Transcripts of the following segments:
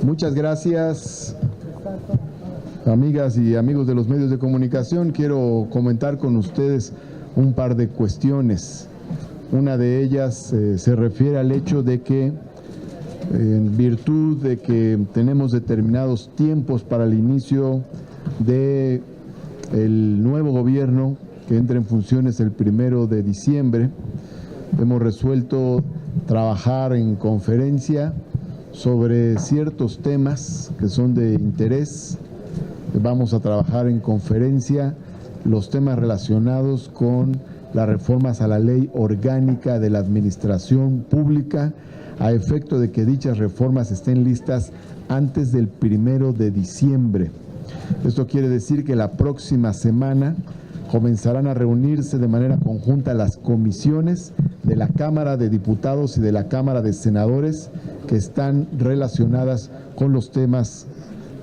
Muchas gracias, amigas y amigos de los medios de comunicación. Quiero comentar con ustedes un par de cuestiones. Una de ellas se refiere al hecho de que, en virtud de que tenemos determinados tiempos para el inicio del nuevo gobierno que entra en funciones el 1 de diciembre, hemos resuelto trabajar en conferencia sobre ciertos temas que son de interés. Vamos a trabajar en conferencia los temas relacionados con las reformas a la ley orgánica de la administración pública, a efecto de que dichas reformas estén listas antes del 1 de diciembre. Esto quiere decir que la próxima semana comenzarán a reunirse de manera conjunta las comisiones de la Cámara de Diputados y de la Cámara de Senadores que están relacionadas con los temas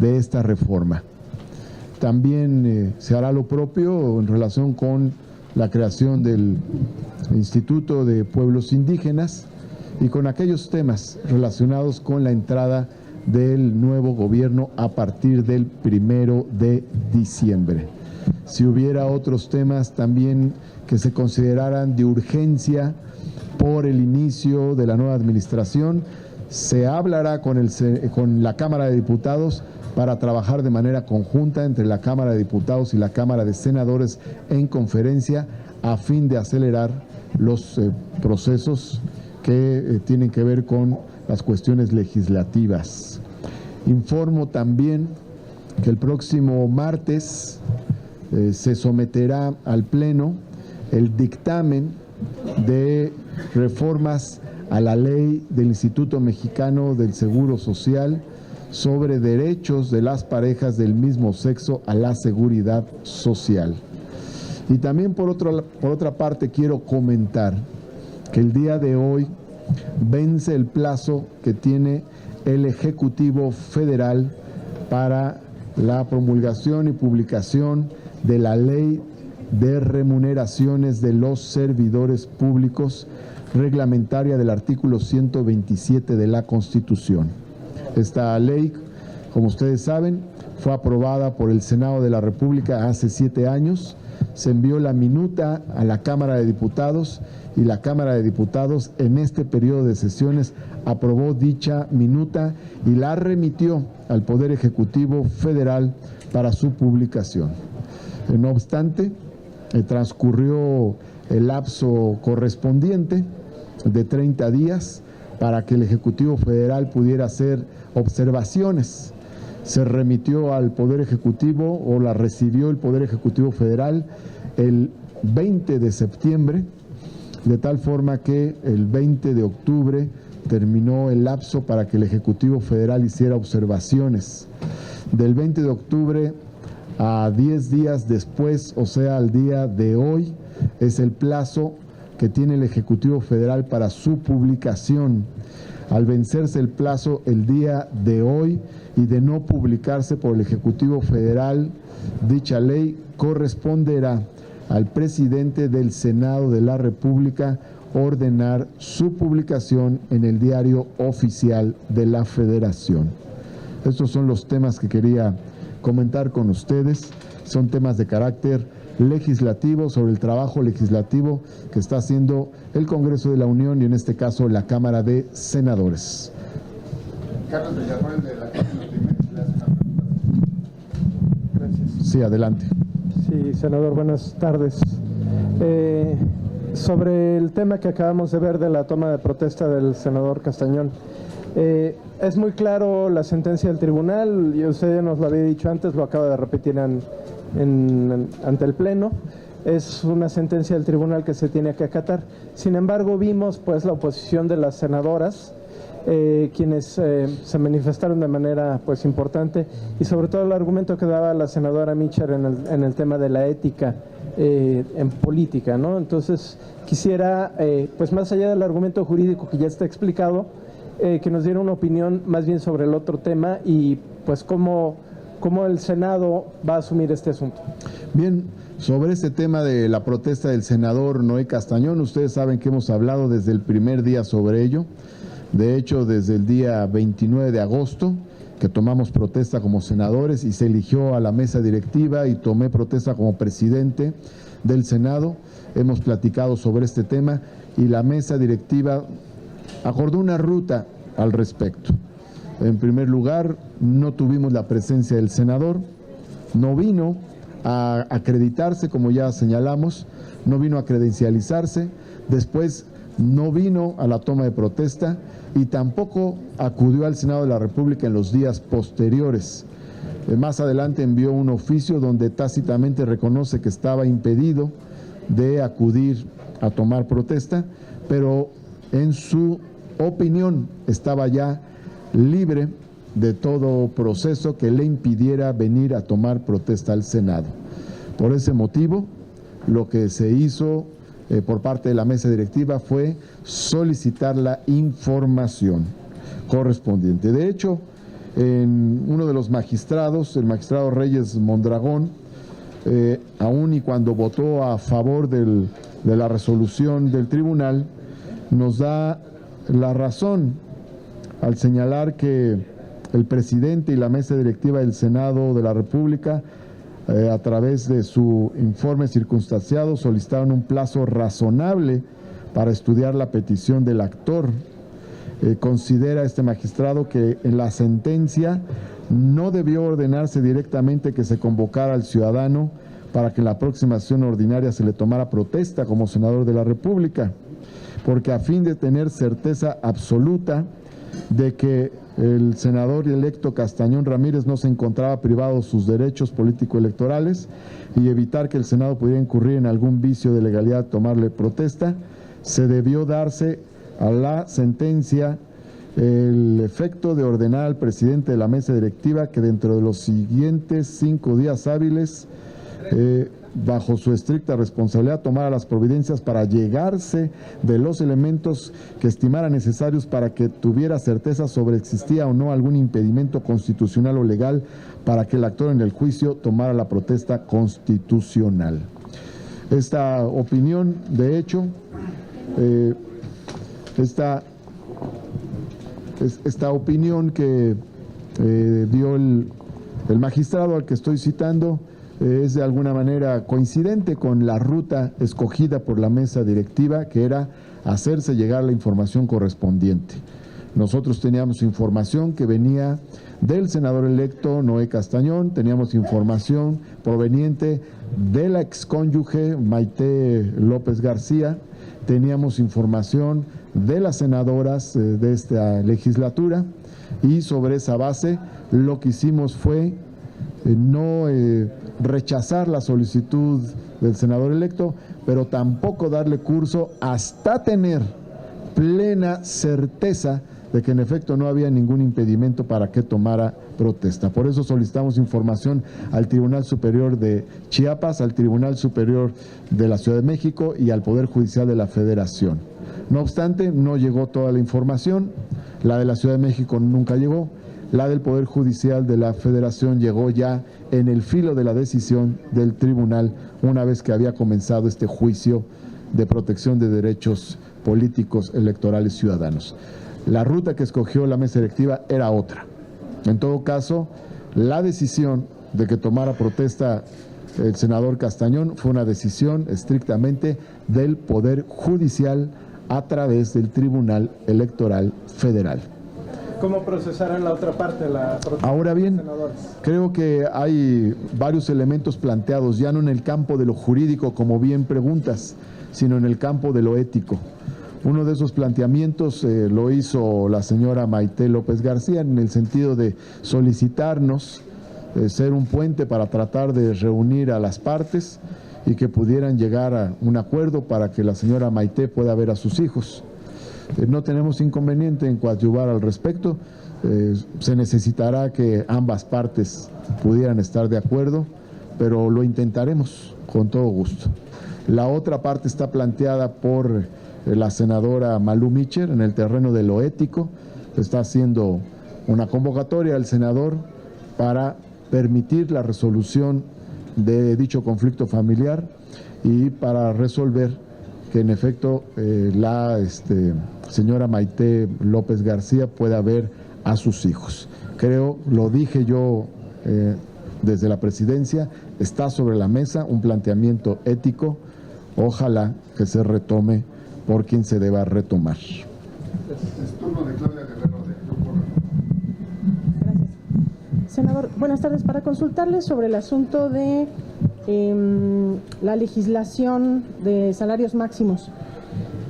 de esta reforma. También se hará lo propio en relación con la creación del Instituto de Pueblos Indígenas y con aquellos temas relacionados con la entrada del nuevo gobierno a partir del 1 de diciembre. Si hubiera otros temas también que se consideraran de urgencia por el inicio de la nueva administración, se hablará con la Cámara de Diputados para trabajar de manera conjunta entre la Cámara de Diputados y la Cámara de Senadores en conferencia a fin de acelerar los procesos que tienen que ver con las cuestiones legislativas. Informo también que el próximo martes se someterá al Pleno el dictamen de reformas a la ley del Instituto Mexicano del Seguro Social sobre derechos de las parejas del mismo sexo a la seguridad social. Y también por otra parte quiero comentar que el día de hoy vence el plazo que tiene el Ejecutivo Federal para la promulgación y publicación de la Ley de Remuneraciones de los Servidores Públicos, reglamentaria del artículo 127 de la Constitución. Esta ley, como ustedes saben, fue aprobada por el Senado de la República hace 7 años, se envió la minuta a la Cámara de Diputados y la Cámara de Diputados en este periodo de sesiones aprobó dicha minuta y la remitió al Poder Ejecutivo Federal para su publicación. No obstante, transcurrió el lapso correspondiente de 30 días para que el Ejecutivo Federal pudiera hacer observaciones. Se remitió al Poder Ejecutivo o la recibió el Poder Ejecutivo Federal el 20 de septiembre, de tal forma que el 20 de octubre terminó el lapso para que el Ejecutivo Federal hiciera observaciones. Del 20 de octubre a 10 días después, o sea, al día de hoy, es el plazo que tiene el Ejecutivo Federal para su publicación. Al vencerse el plazo el día de hoy y de no publicarse por el Ejecutivo Federal, dicha ley corresponderá al presidente del Senado de la República ordenar su publicación en el Diario Oficial de la Federación. Estos son los temas que quería comentar con ustedes. Son temas de carácter legislativo, sobre el trabajo legislativo que está haciendo el Congreso de la Unión y en este caso la Cámara de Senadores. Carlos Villarroel de la Cámara le hace una pregunta. Gracias. Sí, adelante. Sí, senador, buenas tardes. Sobre el tema que acabamos de ver de la toma de protesta del senador Castañón, es muy claro la sentencia del tribunal, y usted ya nos lo había dicho antes, lo acaba de repetir ante el Pleno. Es una sentencia del tribunal que se tiene que acatar. Sin embargo, vimos pues la oposición de las senadoras, quienes se manifestaron de manera pues importante, y sobre todo el argumento que daba la senadora Micher en el tema de la ética en política, ¿no? Entonces quisiera, pues más allá del argumento jurídico que ya está explicado, que nos diera una opinión más bien sobre el otro tema y pues cómo el Senado va a asumir este asunto. Bien, sobre este tema de la protesta del senador Noé Castañón, ustedes saben que hemos hablado desde el primer día sobre ello. De hecho, desde el día 29 de agosto que tomamos protesta como senadores y se eligió a la mesa directiva y tomé protesta como presidente del Senado. Hemos platicado sobre este tema y la mesa directiva acordó una ruta al respecto. En primer lugar, no tuvimos la presencia del senador, no vino a acreditarse, como ya señalamos, no vino a credencializarse, después no vino a la toma de protesta y tampoco acudió al Senado de la República en los días posteriores. Más adelante envió un oficio donde tácitamente reconoce que estaba impedido de acudir a tomar protesta, pero en su opinión estaba ya libre de todo proceso que le impidiera venir a tomar protesta al Senado. Por ese motivo, lo que se hizo por parte de la mesa directiva fue solicitar la información correspondiente. De hecho, en uno de los magistrados, el magistrado Reyes Mondragón, aun y cuando votó a favor de la resolución del tribunal, nos da la razón al señalar que el presidente y la mesa directiva del Senado de la República, a través de su informe circunstanciado, solicitaron un plazo razonable para estudiar la petición del actor. Considera este magistrado que en la sentencia no debió ordenarse directamente que se convocara al ciudadano para que en la próxima sesión ordinaria se le tomara protesta como senador de la República, porque a fin de tener certeza absoluta de que el senador electo Castañón Ramírez no se encontraba privado de sus derechos político-electorales y evitar que el Senado pudiera incurrir en algún vicio de legalidad tomarle protesta, se debió darse a la sentencia el efecto de ordenar al presidente de la mesa directiva que dentro de los siguientes 5 días hábiles, bajo su estricta responsabilidad, tomara las providencias para llegarse de los elementos que estimara necesarios para que tuviera certeza sobre existía o no algún impedimento constitucional o legal para que el actor en el juicio tomara la protesta constitucional. Esta opinión, de hecho, esta opinión que dio el magistrado al que estoy citando es de alguna manera coincidente con la ruta escogida por la mesa directiva, que era hacerse llegar la información correspondiente. Nosotros teníamos información que venía del senador electo Noé Castañón, teníamos información proveniente de la excónyuge Maite López García, teníamos información de las senadoras de esta legislatura y sobre esa base lo que hicimos fue no rechazar la solicitud del senador electo, pero tampoco darle curso hasta tener plena certeza de que en efecto no había ningún impedimento para que tomara protesta. Por eso solicitamos información al Tribunal Superior de Chiapas, al Tribunal Superior de la Ciudad de México y al Poder Judicial de la Federación. No obstante, no llegó toda la información, la de la Ciudad de México nunca llegó, la del Poder Judicial de la Federación llegó ya en el filo de la decisión del tribunal, una vez que había comenzado este juicio de protección de derechos políticos, electorales, ciudadanos. La ruta que escogió la mesa directiva era otra. En todo caso, la decisión de que tomara protesta el senador Castañón fue una decisión estrictamente del Poder Judicial a través del Tribunal Electoral Federal. ¿Cómo procesarán la otra parte, la protesta? Ahora bien, de los senadores? creo que hay varios elementos planteados, ya no en el campo de lo jurídico, como bien preguntas, sino en el campo de lo ético. Uno de esos planteamientos lo hizo la señora Maite López García en el sentido de solicitarnos ser un puente para tratar de reunir a las partes y que pudieran llegar a un acuerdo para que la señora Maite pueda ver a sus hijos. No tenemos inconveniente en coadyuvar al respecto, se necesitará que ambas partes pudieran estar de acuerdo, pero lo intentaremos con todo gusto. La otra parte está planteada por la senadora Malú Micher en el terreno de lo ético, está haciendo una convocatoria al senador para permitir la resolución de dicho conflicto familiar y para resolver que en efecto la señora Maite López García pueda ver a sus hijos. Creo, lo dije yo desde la presidencia, está sobre la mesa un planteamiento ético, ojalá que se retome por quien se deba retomar. Es turno de Claudia Guerrero de Grupo. Gracias. Senador, buenas tardes. Para consultarle sobre el asunto de la legislación de salarios máximos.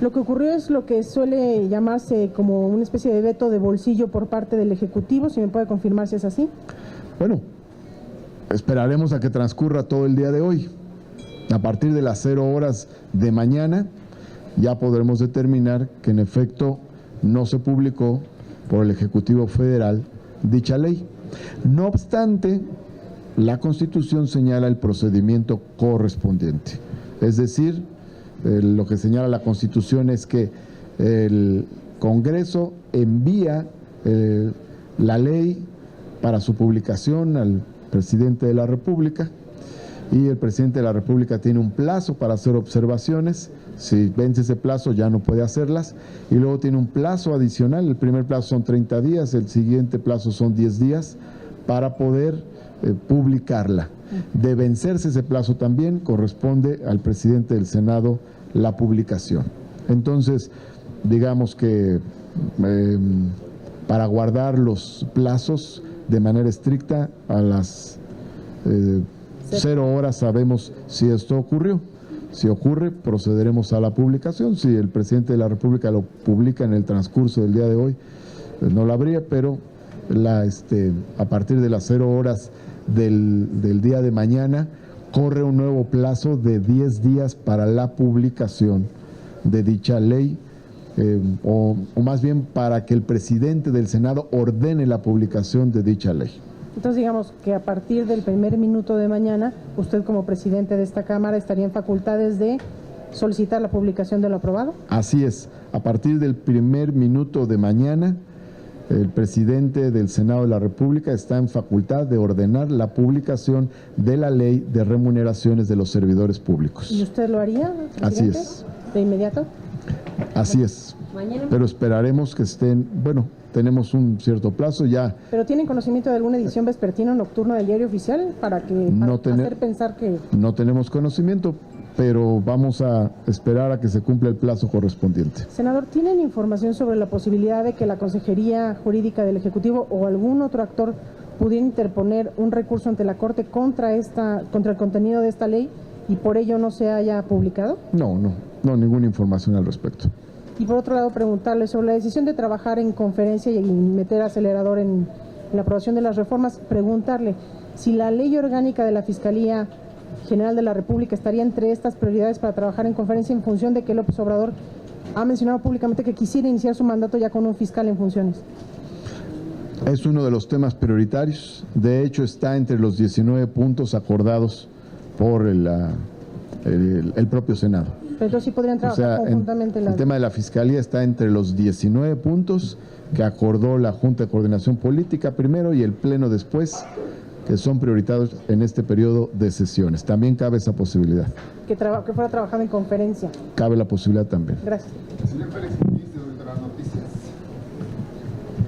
Lo que ocurrió es lo que suele llamarse como una especie de veto de bolsillo por parte del Ejecutivo, si me puede confirmar si es así. Bueno, esperaremos a que transcurra todo el día de hoy. A partir de las 0 horas de mañana ya podremos determinar que en efecto no se publicó por el Ejecutivo Federal dicha ley. No obstante, la Constitución señala el procedimiento correspondiente. Es decir, lo que señala la Constitución es que el Congreso envía la ley para su publicación al presidente de la República y el presidente de la República tiene un plazo para hacer observaciones. Si vence ese plazo ya no puede hacerlas y luego tiene un plazo adicional. El primer plazo son 30 días, el siguiente plazo son 10 días para poder publicarla. De vencerse ese plazo también corresponde al presidente del Senado la publicación. Entonces, digamos que para guardar los plazos de manera estricta, a las 0 horas sabemos si esto ocurrió. Si ocurre, procederemos a la publicación. Si el presidente de la República lo publica en el transcurso del día de hoy, no lo habría, pero a partir de las 0 horas del día de mañana, corre un nuevo plazo de 10 días para la publicación de dicha ley, o más bien para que el presidente del Senado ordene la publicación de dicha ley. Entonces, digamos que a partir del primer minuto de mañana, usted como presidente de esta Cámara estaría en facultades de solicitar la publicación de lo aprobado. Así es, a partir del primer minuto de mañana, el presidente del Senado de la República está en facultad de ordenar la publicación de la ley de remuneraciones de los servidores públicos. ¿Y usted lo haría, presidente? Así es. ¿De inmediato? Así es. Pero esperaremos que estén, bueno, tenemos un cierto plazo ya. ¿Pero tienen conocimiento de alguna edición vespertina o nocturna del Diario Oficial para hacer pensar que...? No tenemos conocimiento, pero vamos a esperar a que se cumpla el plazo correspondiente. Senador, ¿tienen información sobre la posibilidad de que la Consejería Jurídica del Ejecutivo o algún otro actor pudiera interponer un recurso ante la Corte contra el contenido de esta ley y por ello no se haya publicado? No, ninguna información al respecto. Y por otro lado, preguntarle sobre la decisión de trabajar en conferencia y meter acelerador en la aprobación de las reformas, preguntarle si la ley orgánica de la Fiscalía General de la República estaría entre estas prioridades para trabajar en conferencia en función de que López Obrador ha mencionado públicamente que quisiera iniciar su mandato ya con un fiscal en funciones. Es uno de los temas prioritarios, de hecho está entre los 19 puntos acordados por el propio Senado. Pero entonces sí podrían trabajar conjuntamente. El tema de la Fiscalía está entre los 19 puntos que acordó la Junta de Coordinación Política primero y el Pleno después, que son prioritarios en este periodo de sesiones. También cabe esa posibilidad. Que fuera trabajado en conferencia. Cabe la posibilidad también. Gracias. Señor Pérez, ministro de las noticias.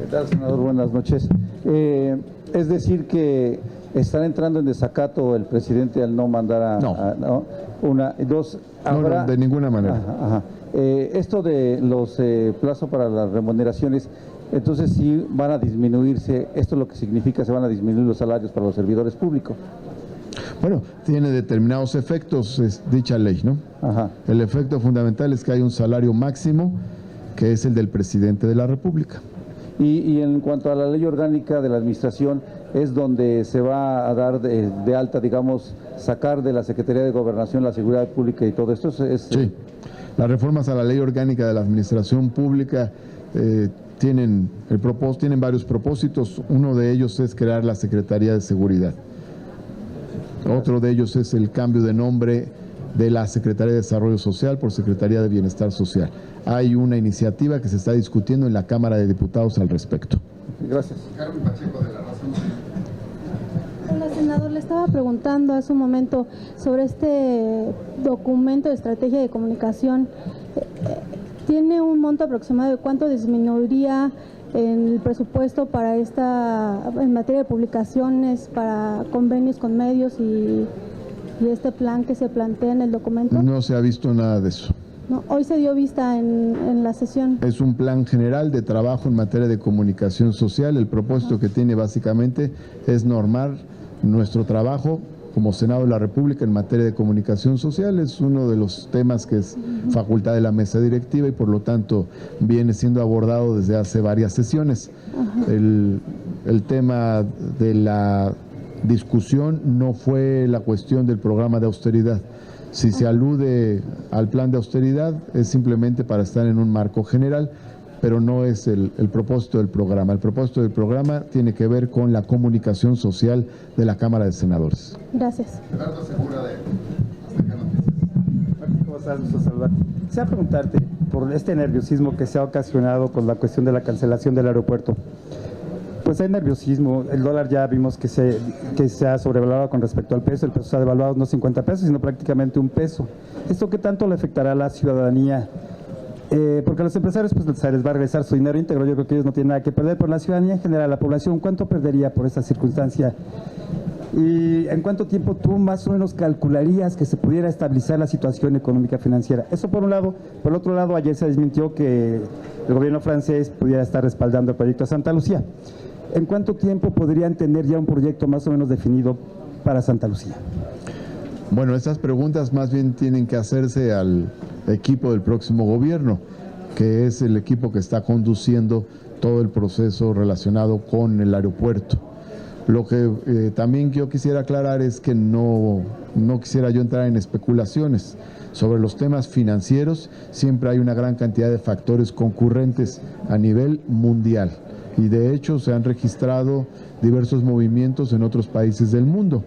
¿Qué tal, senador? Buenas noches. Es decir que estará entrando en desacato el presidente al no mandar No, de ninguna manera. Ajá. Esto de los plazos para las remuneraciones, entonces sí van a disminuirse, esto lo que significa se van a disminuir los salarios para los servidores públicos. Bueno, tiene determinados efectos dicha ley, ¿no? Ajá. El efecto fundamental es que hay un salario máximo que es el del presidente de la República. Y en cuanto a la ley orgánica de la administración, es donde se va a dar de alta, digamos, sacar de la Secretaría de Gobernación la seguridad pública y todo esto. Sí, las reformas a la ley orgánica de la administración pública tienen varios propósitos. Uno de ellos es crear la Secretaría de Seguridad. Otro de ellos es el cambio de nombre de la Secretaría de Desarrollo Social por Secretaría de Bienestar Social. Hay una iniciativa que se está discutiendo en la Cámara de Diputados al respecto. Gracias. Carmen Pacheco, de La Razón. Hola, senador. Le estaba preguntando hace un momento sobre este documento de estrategia de comunicación. ¿Tiene un monto aproximado de cuánto disminuiría el presupuesto para en materia de publicaciones, para convenios con medios y este plan que se plantea en el documento? No se ha visto nada de eso. No, hoy se dio vista en la sesión. Es un plan general de trabajo en materia de comunicación social. El propósito que tiene básicamente es normar nuestro trabajo como Senado de la República en materia de comunicación social. Es uno de los temas que es facultad de la mesa directiva y por lo tanto viene siendo abordado desde hace varias sesiones. El tema de la discusión no fue la cuestión del programa de austeridad. Si se alude al plan de austeridad es simplemente para estar en un marco general, pero no es el propósito del programa. El propósito del programa tiene que ver con la comunicación social de la Cámara de Senadores. Gracias. Gerardo Segura de Azteca Noticias. Martín, ¿cómo estás? Gusto saludarte. Quisiera preguntarte por este nerviosismo que se ha ocasionado con la cuestión de la cancelación del aeropuerto. Pues hay nerviosismo, el dólar ya vimos que se ha sobrevalorado con respecto al peso, el peso se ha devaluado no 50 pesos, sino prácticamente un peso. ¿Esto qué tanto le afectará a la ciudadanía? Porque a los empresarios pues se les va a regresar su dinero íntegro, yo creo que ellos no tienen nada que perder, pero la ciudadanía en general, la población, ¿cuánto perdería por esta circunstancia? ¿Y en cuánto tiempo tú más o menos calcularías que se pudiera estabilizar la situación económica financiera? Eso por un lado. Por el otro lado, ayer se desmintió que el gobierno francés pudiera estar respaldando el proyecto de Santa Lucía. ¿En cuánto tiempo podrían tener ya un proyecto más o menos definido para Santa Lucía? Bueno, estas preguntas más bien tienen que hacerse al equipo del próximo gobierno, que es el equipo que está conduciendo todo el proceso relacionado con el aeropuerto. Lo que también yo quisiera aclarar es que no quisiera yo entrar en especulaciones. Sobre los temas financieros siempre hay una gran cantidad de factores concurrentes a nivel mundial y de hecho se han registrado diversos movimientos en otros países del mundo.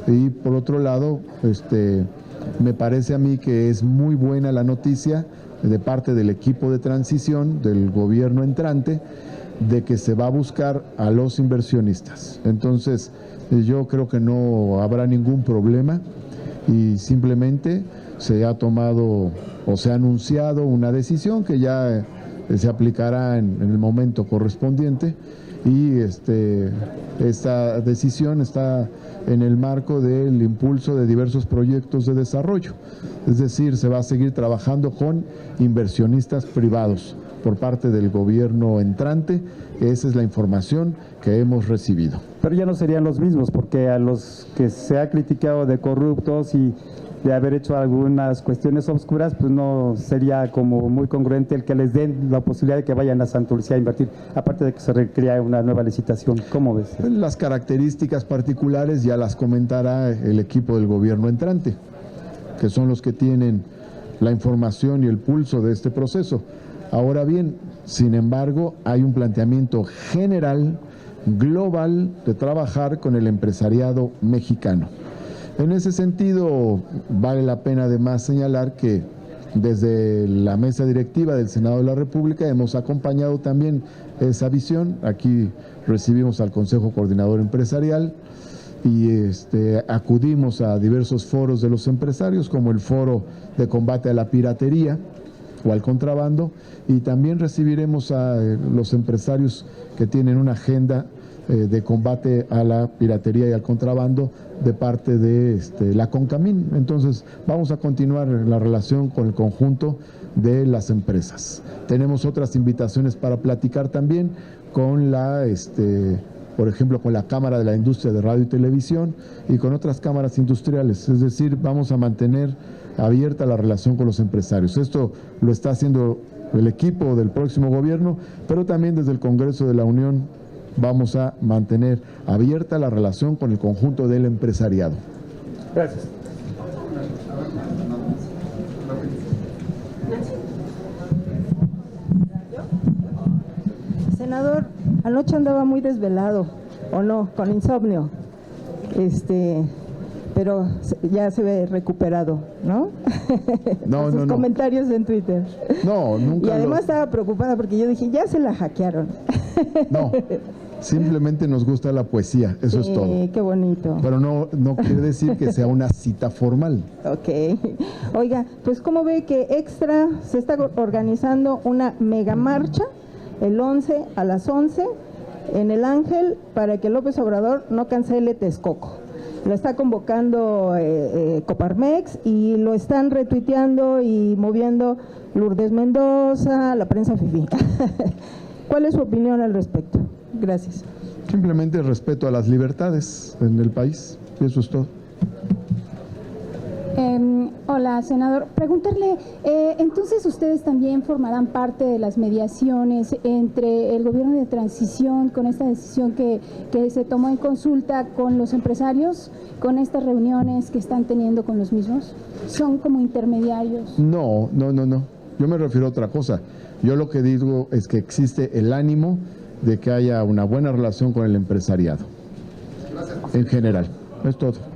Y por otro lado, me parece a mí que es muy buena la noticia de parte del equipo de transición del gobierno entrante de que se va a buscar a los inversionistas. Entonces, yo creo que no habrá ningún problema y simplemente se ha tomado o se ha anunciado una decisión que ya se aplicará en el momento correspondiente y esta decisión está en el marco del impulso de diversos proyectos de desarrollo. Es decir, se va a seguir trabajando con inversionistas privados por parte del gobierno entrante. Esa es la información que hemos recibido. Pero ya no serían los mismos, porque a los que se ha criticado de corruptos y de haber hecho algunas cuestiones oscuras, pues no sería como muy congruente el que les den la posibilidad de que vayan a Santa Lucía a invertir, aparte de que se recrea una nueva licitación. ¿Cómo ves? Las características particulares ya las comentará el equipo del gobierno entrante, que son los que tienen la información y el pulso de este proceso. Ahora bien, sin embargo, hay un planteamiento general, global, de trabajar con el empresariado mexicano. En ese sentido, vale la pena además señalar que desde la mesa directiva del Senado de la República hemos acompañado también esa visión. Aquí recibimos al Consejo Coordinador Empresarial y acudimos a diversos foros de los empresarios, como el Foro de Combate a la Piratería o al Contrabando, y también recibiremos a los empresarios que tienen una agenda de combate a la piratería y al contrabando de parte de la CONCAMIN. Entonces vamos a continuar la relación con el conjunto de las empresas. Tenemos otras invitaciones para platicar también con por ejemplo, con la Cámara de la Industria de Radio y Televisión y con otras cámaras industriales. Es decir, vamos a mantener abierta la relación con los empresarios. Esto lo está haciendo el equipo del próximo gobierno, pero también desde el Congreso de la Unión vamos a mantener abierta la relación con el conjunto del empresariado. Gracias. Senador, anoche andaba muy desvelado, ¿o no? Con insomnio. Pero ya se ve recuperado, ¿no? No, sus comentarios en Twitter. No, nunca. Y además estaba preocupada porque yo dije, ya se la hackearon. No, simplemente nos gusta la poesía, eso es todo. Qué bonito. Pero no quiere decir que sea una cita formal. Ok. Oiga, pues ¿cómo ve que Extra se está organizando una mega marcha el 11 a las 11 en el Ángel para que López Obrador no cancele Texcoco. Lo está convocando Coparmex y lo están retuiteando y moviendo Lourdes Mendoza, la prensa fifí. ¿Cuál es su opinión al respecto? Gracias. Simplemente respeto a las libertades en el país, y eso es todo. Hola, senador. Preguntarle, entonces ustedes también formarán parte de las mediaciones entre el gobierno de transición con esta decisión que se tomó en consulta con los empresarios, con estas reuniones que están teniendo con los mismos. ¿Son como intermediarios? No. Yo me refiero a otra cosa. Yo lo que digo es que existe el ánimo de que haya una buena relación con el empresariado. En general. Es todo.